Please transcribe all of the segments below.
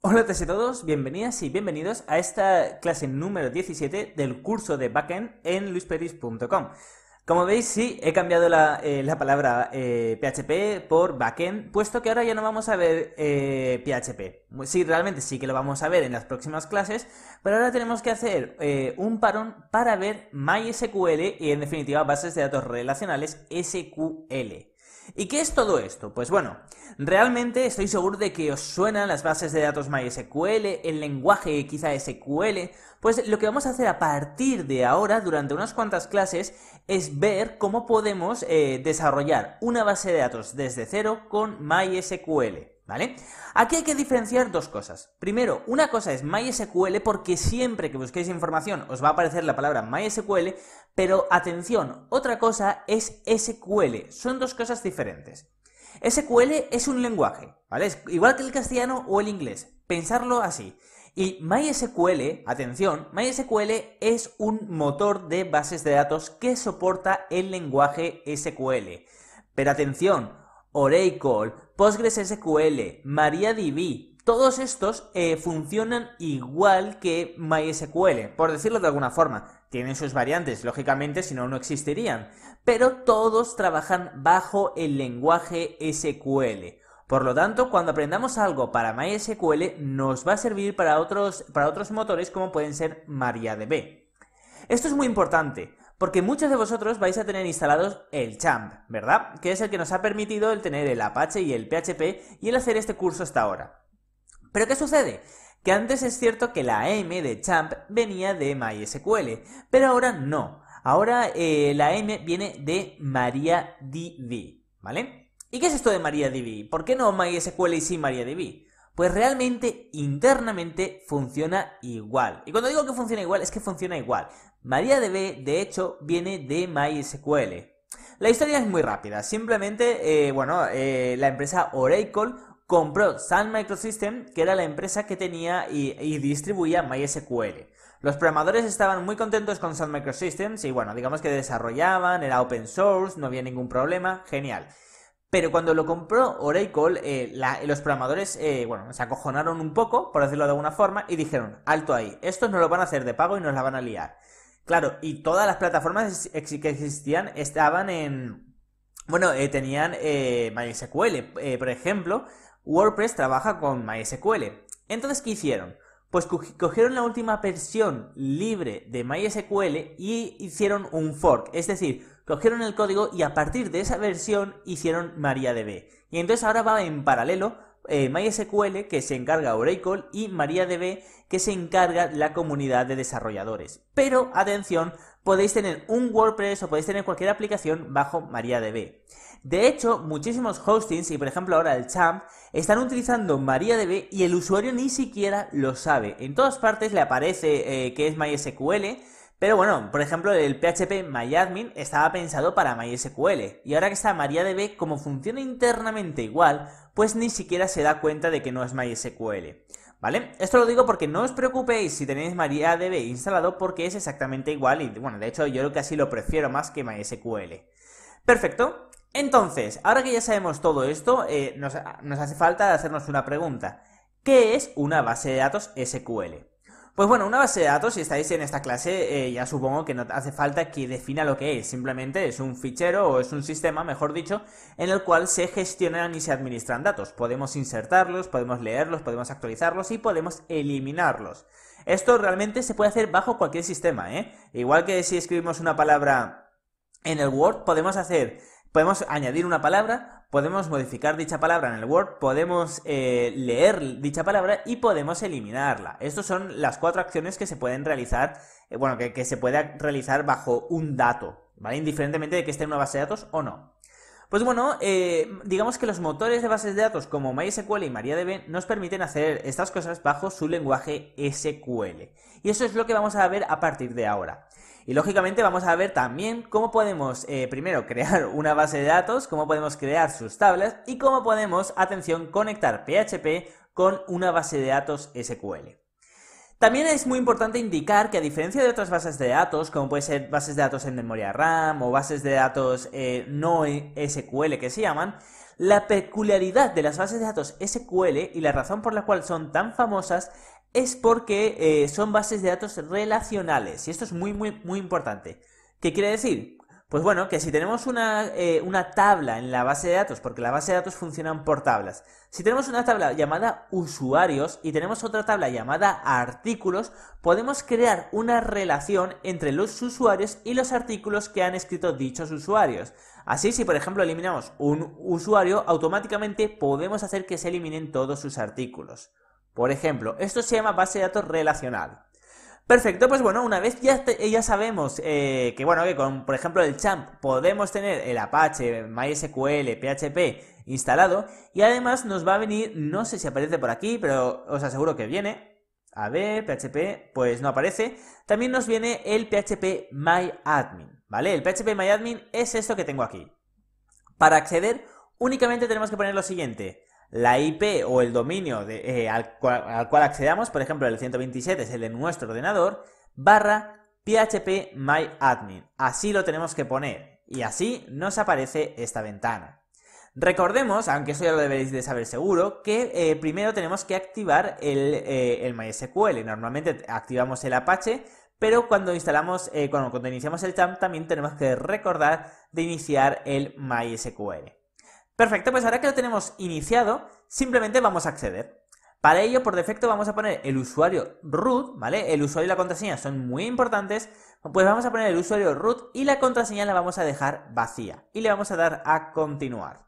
Hola a todos, bienvenidas y bienvenidos a esta clase número 17 del curso de Backend en luisperis.com. Como veis, sí, he cambiado la palabra PHP por Backend, puesto que ahora ya no vamos a ver PHP. Sí, realmente sí que lo vamos a ver en las próximas clases, pero ahora tenemos que hacer un parón para ver MySQL y, en definitiva, bases de datos relacionales SQL. ¿Y qué es todo esto? Pues bueno, realmente estoy seguro de que os suenan las bases de datos MySQL, el lenguaje quizá SQL. Pues lo que vamos a hacer a partir de ahora, durante unas cuantas clases, es ver cómo podemos desarrollar una base de datos desde cero con MySQL. ¿Vale? Aquí hay que diferenciar dos cosas. Primero, una cosa es MySQL porque siempre que busquéis información os va a aparecer la palabra MySQL, pero atención, otra cosa es SQL. Son dos cosas diferentes. SQL es un lenguaje, ¿vale? Es igual que el castellano o el inglés. Pensarlo así. Y MySQL, atención, MySQL es un motor de bases de datos que soporta el lenguaje SQL. Pero atención, Oracle, PostgreSQL, MariaDB, todos estos funcionan igual que MySQL, por decirlo de alguna forma. Tienen sus variantes, lógicamente, si no, no existirían. Pero todos trabajan bajo el lenguaje SQL. Por lo tanto, cuando aprendamos algo para MySQL, nos va a servir para otros motores como pueden ser MariaDB. Esto es muy importante, porque muchos de vosotros vais a tener instalados el Champ, ¿verdad? Que es el que nos ha permitido el tener el Apache y el PHP y el hacer este curso hasta ahora. ¿Pero qué sucede? Que antes es cierto que la M de Champ venía de MySQL, pero ahora no. Ahora la M viene de MariaDB, ¿vale? ¿Y qué es esto de MariaDB? ¿Por qué no MySQL y sí MariaDB? Pues realmente internamente funciona igual. Y cuando digo que funciona igual, es que funciona igual. MariaDB, de hecho, viene de MySQL. La historia es muy rápida. Simplemente, la empresa Oracle compró Sun Microsystems, que era la empresa que tenía y distribuía MySQL. Los programadores estaban muy contentos con Sun Microsystems y bueno, digamos que desarrollaban, era open source, no había ningún problema, genial. Pero cuando lo compró Oracle, los programadores, se acojonaron un poco, por decirlo de alguna forma, y dijeron, alto ahí, estos nos lo van a hacer de pago y nos la van a liar. Claro, y todas las plataformas que existían estaban en... tenían MySQL. Por ejemplo, WordPress trabaja con MySQL. Entonces, ¿qué hicieron? Pues cogieron la última versión libre de MySQL y hicieron un fork. Es decir, cogieron el código y a partir de esa versión hicieron MariaDB. Y entonces ahora va en paralelo MySQL, que se encarga Oracle, y MariaDB, que se encarga la comunidad de desarrolladores. Pero, atención, podéis tener un WordPress o podéis tener cualquier aplicación bajo MariaDB. De hecho, muchísimos hostings, y por ejemplo ahora el Champ, están utilizando MariaDB y el usuario ni siquiera lo sabe. En todas partes le aparece que es MySQL, pero bueno, por ejemplo, el PHP MyAdmin estaba pensado para MySQL. Y ahora que está MariaDB, como funciona internamente igual, pues ni siquiera se da cuenta de que no es MySQL. ¿Vale? Esto lo digo porque no os preocupéis si tenéis MariaDB instalado porque es exactamente igual y bueno, de hecho yo creo que así lo prefiero más que MySQL. Perfecto. Entonces, ahora que ya sabemos todo esto, nos hace falta hacernos una pregunta. ¿Qué es una base de datos SQL? Pues bueno, una base de datos, si estáis en esta clase, ya supongo que no hace falta que defina lo que es. Simplemente es un fichero o es un sistema, mejor dicho, en el cual se gestionan y se administran datos. Podemos insertarlos, podemos leerlos, podemos actualizarlos y podemos eliminarlos. Esto realmente se puede hacer bajo cualquier sistema, ¿eh? Igual que si escribimos una palabra en el Word, podemos añadir una palabra, podemos modificar dicha palabra en el Word, podemos leer dicha palabra y podemos eliminarla. Estas son las 4 acciones que se pueden realizar, que se puede realizar bajo un dato, ¿vale? Indiferentemente de que esté en una base de datos o no. Pues bueno, digamos que los motores de bases de datos como MySQL y MariaDB nos permiten hacer estas cosas bajo su lenguaje SQL. Y eso es lo que vamos a ver a partir de ahora. Y lógicamente vamos a ver también cómo podemos, primero, crear una base de datos, cómo podemos crear sus tablas y cómo podemos, atención, conectar PHP con una base de datos SQL. También es muy importante indicar que a diferencia de otras bases de datos, como puede ser bases de datos en memoria RAM o bases de datos no SQL que se llaman, La peculiaridad de las bases de datos SQL y la razón por la cual son tan famosas es porque son bases de datos relacionales. Y esto es muy importante. ¿Qué quiere decir? Pues bueno, que si tenemos una tabla en la base de datos, porque la base de datos funcionan por tablas, si tenemos una tabla llamada usuarios y tenemos otra tabla llamada artículos, podemos crear una relación entre los usuarios y los artículos que han escrito dichos usuarios. Así, si por ejemplo eliminamos un usuario, automáticamente podemos hacer que se eliminen todos sus artículos. Por ejemplo, esto se llama base de datos relacional. Perfecto, pues bueno, una vez ya sabemos que con, por ejemplo, el Champ podemos tener el Apache, MySQL, PHP instalado y además nos va a venir, no sé si aparece por aquí, pero os aseguro que viene. A ver, PHP, pues no aparece. También nos viene el PHP MyAdmin, ¿vale? El PHP MyAdmin es esto que tengo aquí. Para acceder, únicamente tenemos que poner lo siguiente. La IP o el dominio al cual accedamos, por ejemplo el 127 es el de nuestro ordenador, /php myadmin. Así lo tenemos que poner y así nos aparece esta ventana. Recordemos, aunque eso ya lo deberéis de saber seguro, que primero tenemos que activar el MySQL. Normalmente activamos el Apache, pero cuando cuando iniciamos el Champ también tenemos que recordar de iniciar el MySQL. Perfecto, pues ahora que lo tenemos iniciado, simplemente vamos a acceder. Para ello, por defecto, vamos a poner el usuario root, ¿vale? El usuario y la contraseña son muy importantes, pues vamos a poner el usuario root y la contraseña la vamos a dejar vacía. Y le vamos a dar a continuar.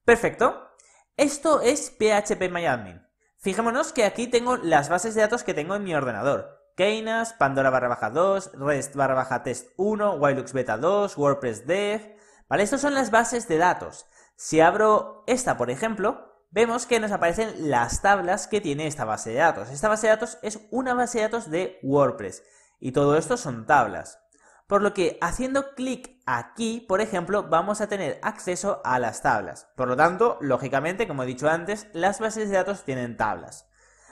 Perfecto. Esto es phpMyAdmin. Fijémonos que aquí tengo las bases de datos que tengo en mi ordenador. Keynes, Pandora /2, REST /test1, Wilux Beta 2, WordPress Dev... ¿Vale? Estas son las bases de datos. Si abro esta, por ejemplo, vemos que nos aparecen las tablas que tiene esta base de datos. Esta base de datos es una base de datos de WordPress y todo esto son tablas. Por lo que haciendo clic aquí, por ejemplo, vamos a tener acceso a las tablas. Por lo tanto, lógicamente, como he dicho antes, las bases de datos tienen tablas.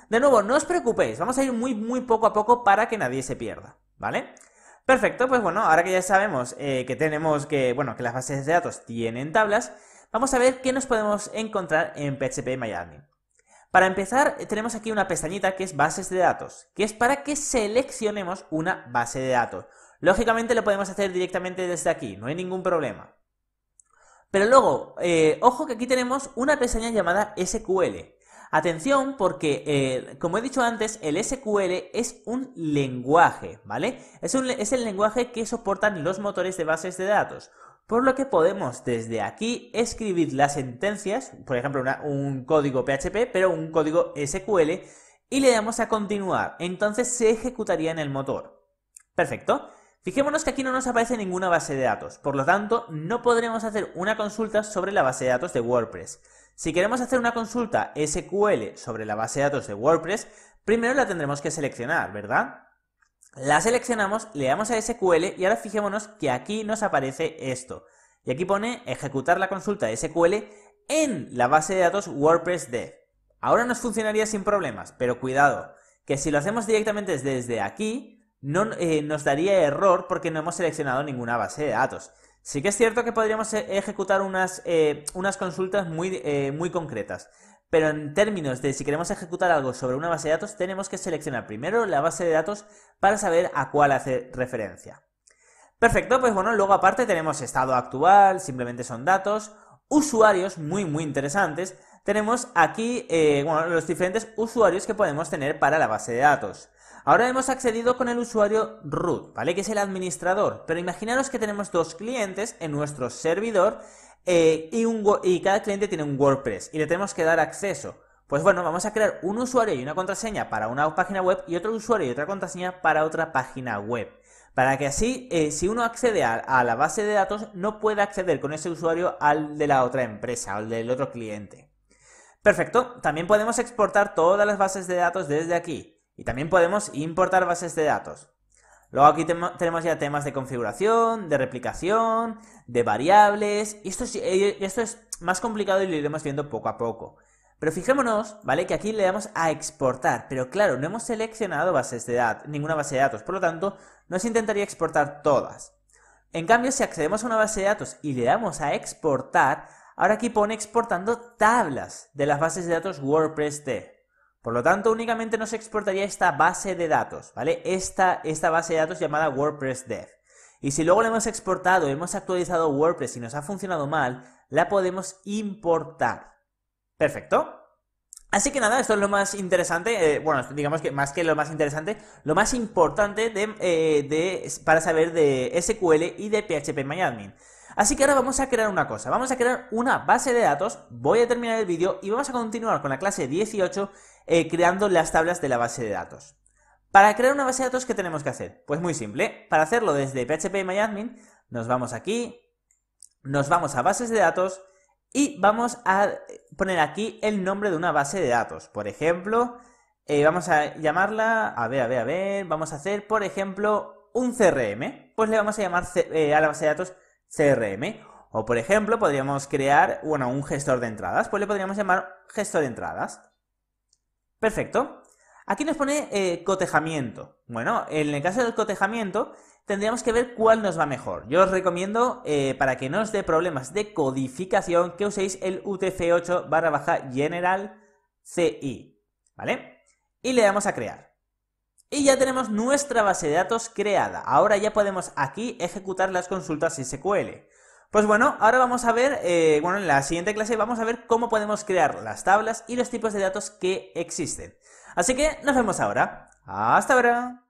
De nuevo, no os preocupéis, vamos a ir muy poco a poco para que nadie se pierda, ¿vale? Perfecto, pues bueno, ahora que ya sabemos que las bases de datos tienen tablas, vamos a ver qué nos podemos encontrar en phpMyAdmin. Para empezar, tenemos aquí una pestañita que es bases de datos, que es para que seleccionemos una base de datos. Lógicamente lo podemos hacer directamente desde aquí, no hay ningún problema. Pero luego, ojo que aquí tenemos una pestaña llamada SQL. Atención porque, como he dicho antes, el SQL es un lenguaje, ¿vale? Es el lenguaje que soportan los motores de bases de datos. Por lo que podemos desde aquí escribir las sentencias, por ejemplo un código PHP, pero un código SQL, y le damos a continuar. Entonces se ejecutaría en el motor. Perfecto. Fijémonos que aquí no nos aparece ninguna base de datos, por lo tanto no podremos hacer una consulta sobre la base de datos de WordPress. Si queremos hacer una consulta SQL sobre la base de datos de WordPress, primero la tendremos que seleccionar, ¿verdad? La seleccionamos, le damos a SQL y ahora fijémonos que aquí nos aparece esto. Y aquí pone ejecutar la consulta SQL en la base de datos WordPress Dev. Ahora nos funcionaría sin problemas, pero cuidado, que si lo hacemos directamente desde aquí, no nos daría error porque no hemos seleccionado ninguna base de datos. Sí que es cierto que podríamos ejecutar unas consultas muy concretas, pero en términos de si queremos ejecutar algo sobre una base de datos, tenemos que seleccionar primero la base de datos para saber a cuál hacer referencia. Perfecto, pues bueno, luego aparte tenemos estado actual, simplemente son datos, usuarios muy interesantes. Tenemos aquí los diferentes usuarios que podemos tener para la base de datos. Ahora hemos accedido con el usuario root, ¿vale? Que es el administrador. Pero imaginaros que tenemos dos clientes en nuestro servidor y cada cliente tiene un WordPress y le tenemos que dar acceso. Pues bueno, vamos a crear un usuario y una contraseña para una página web y otro usuario y otra contraseña para otra página web. Para que así, si uno accede a la base de datos, no pueda acceder con ese usuario al de la otra empresa, al del otro cliente. Perfecto, también podemos exportar todas las bases de datos desde aquí. Y también podemos importar bases de datos. Luego aquí tenemos ya temas de configuración, de replicación, de variables. Y esto es más complicado y lo iremos viendo poco a poco. Pero fijémonos, ¿vale? Que aquí le damos a exportar. Pero claro, no hemos seleccionado ninguna base de datos. Por lo tanto, nos intentaría exportar todas. En cambio, si accedemos a una base de datos y le damos a exportar, ahora aquí pone exportando tablas de las bases de datos WordPress Dev. Por lo tanto, únicamente nos exportaría esta base de datos, ¿vale? Esta base de datos llamada WordPress Dev. Y si luego la hemos exportado, hemos actualizado WordPress y nos ha funcionado mal, la podemos importar. Perfecto. Así que nada, esto es lo más interesante, bueno, digamos que más que lo más interesante, lo más importante para saber de SQL y de PHPMyAdmin. Así que ahora vamos a crear una cosa, vamos a crear una base de datos, voy a terminar el vídeo y vamos a continuar con la clase 18 creando las tablas de la base de datos. Para crear una base de datos, ¿qué tenemos que hacer? Pues muy simple, para hacerlo desde PHPMyAdmin, nos vamos aquí, nos vamos a bases de datos y vamos a poner aquí el nombre de una base de datos. Por ejemplo, vamos a llamarla, vamos a hacer, por ejemplo, un CRM. Pues le vamos a llamar a la base de datos CRM. O, por ejemplo, podríamos crear, un gestor de entradas. Pues le podríamos llamar gestor de entradas. Perfecto. Aquí nos pone cotejamiento. Bueno, en el caso del cotejamiento tendríamos que ver cuál nos va mejor. Yo os recomiendo, para que no os dé problemas de codificación, que uséis el UTF-8/General CI, ¿vale? Y le damos a crear. Y ya tenemos nuestra base de datos creada. Ahora ya podemos aquí ejecutar las consultas SQL. Pues bueno, ahora vamos a ver, en la siguiente clase vamos a ver cómo podemos crear las tablas y los tipos de datos que existen. Así que nos vemos ahora. ¡Hasta ahora!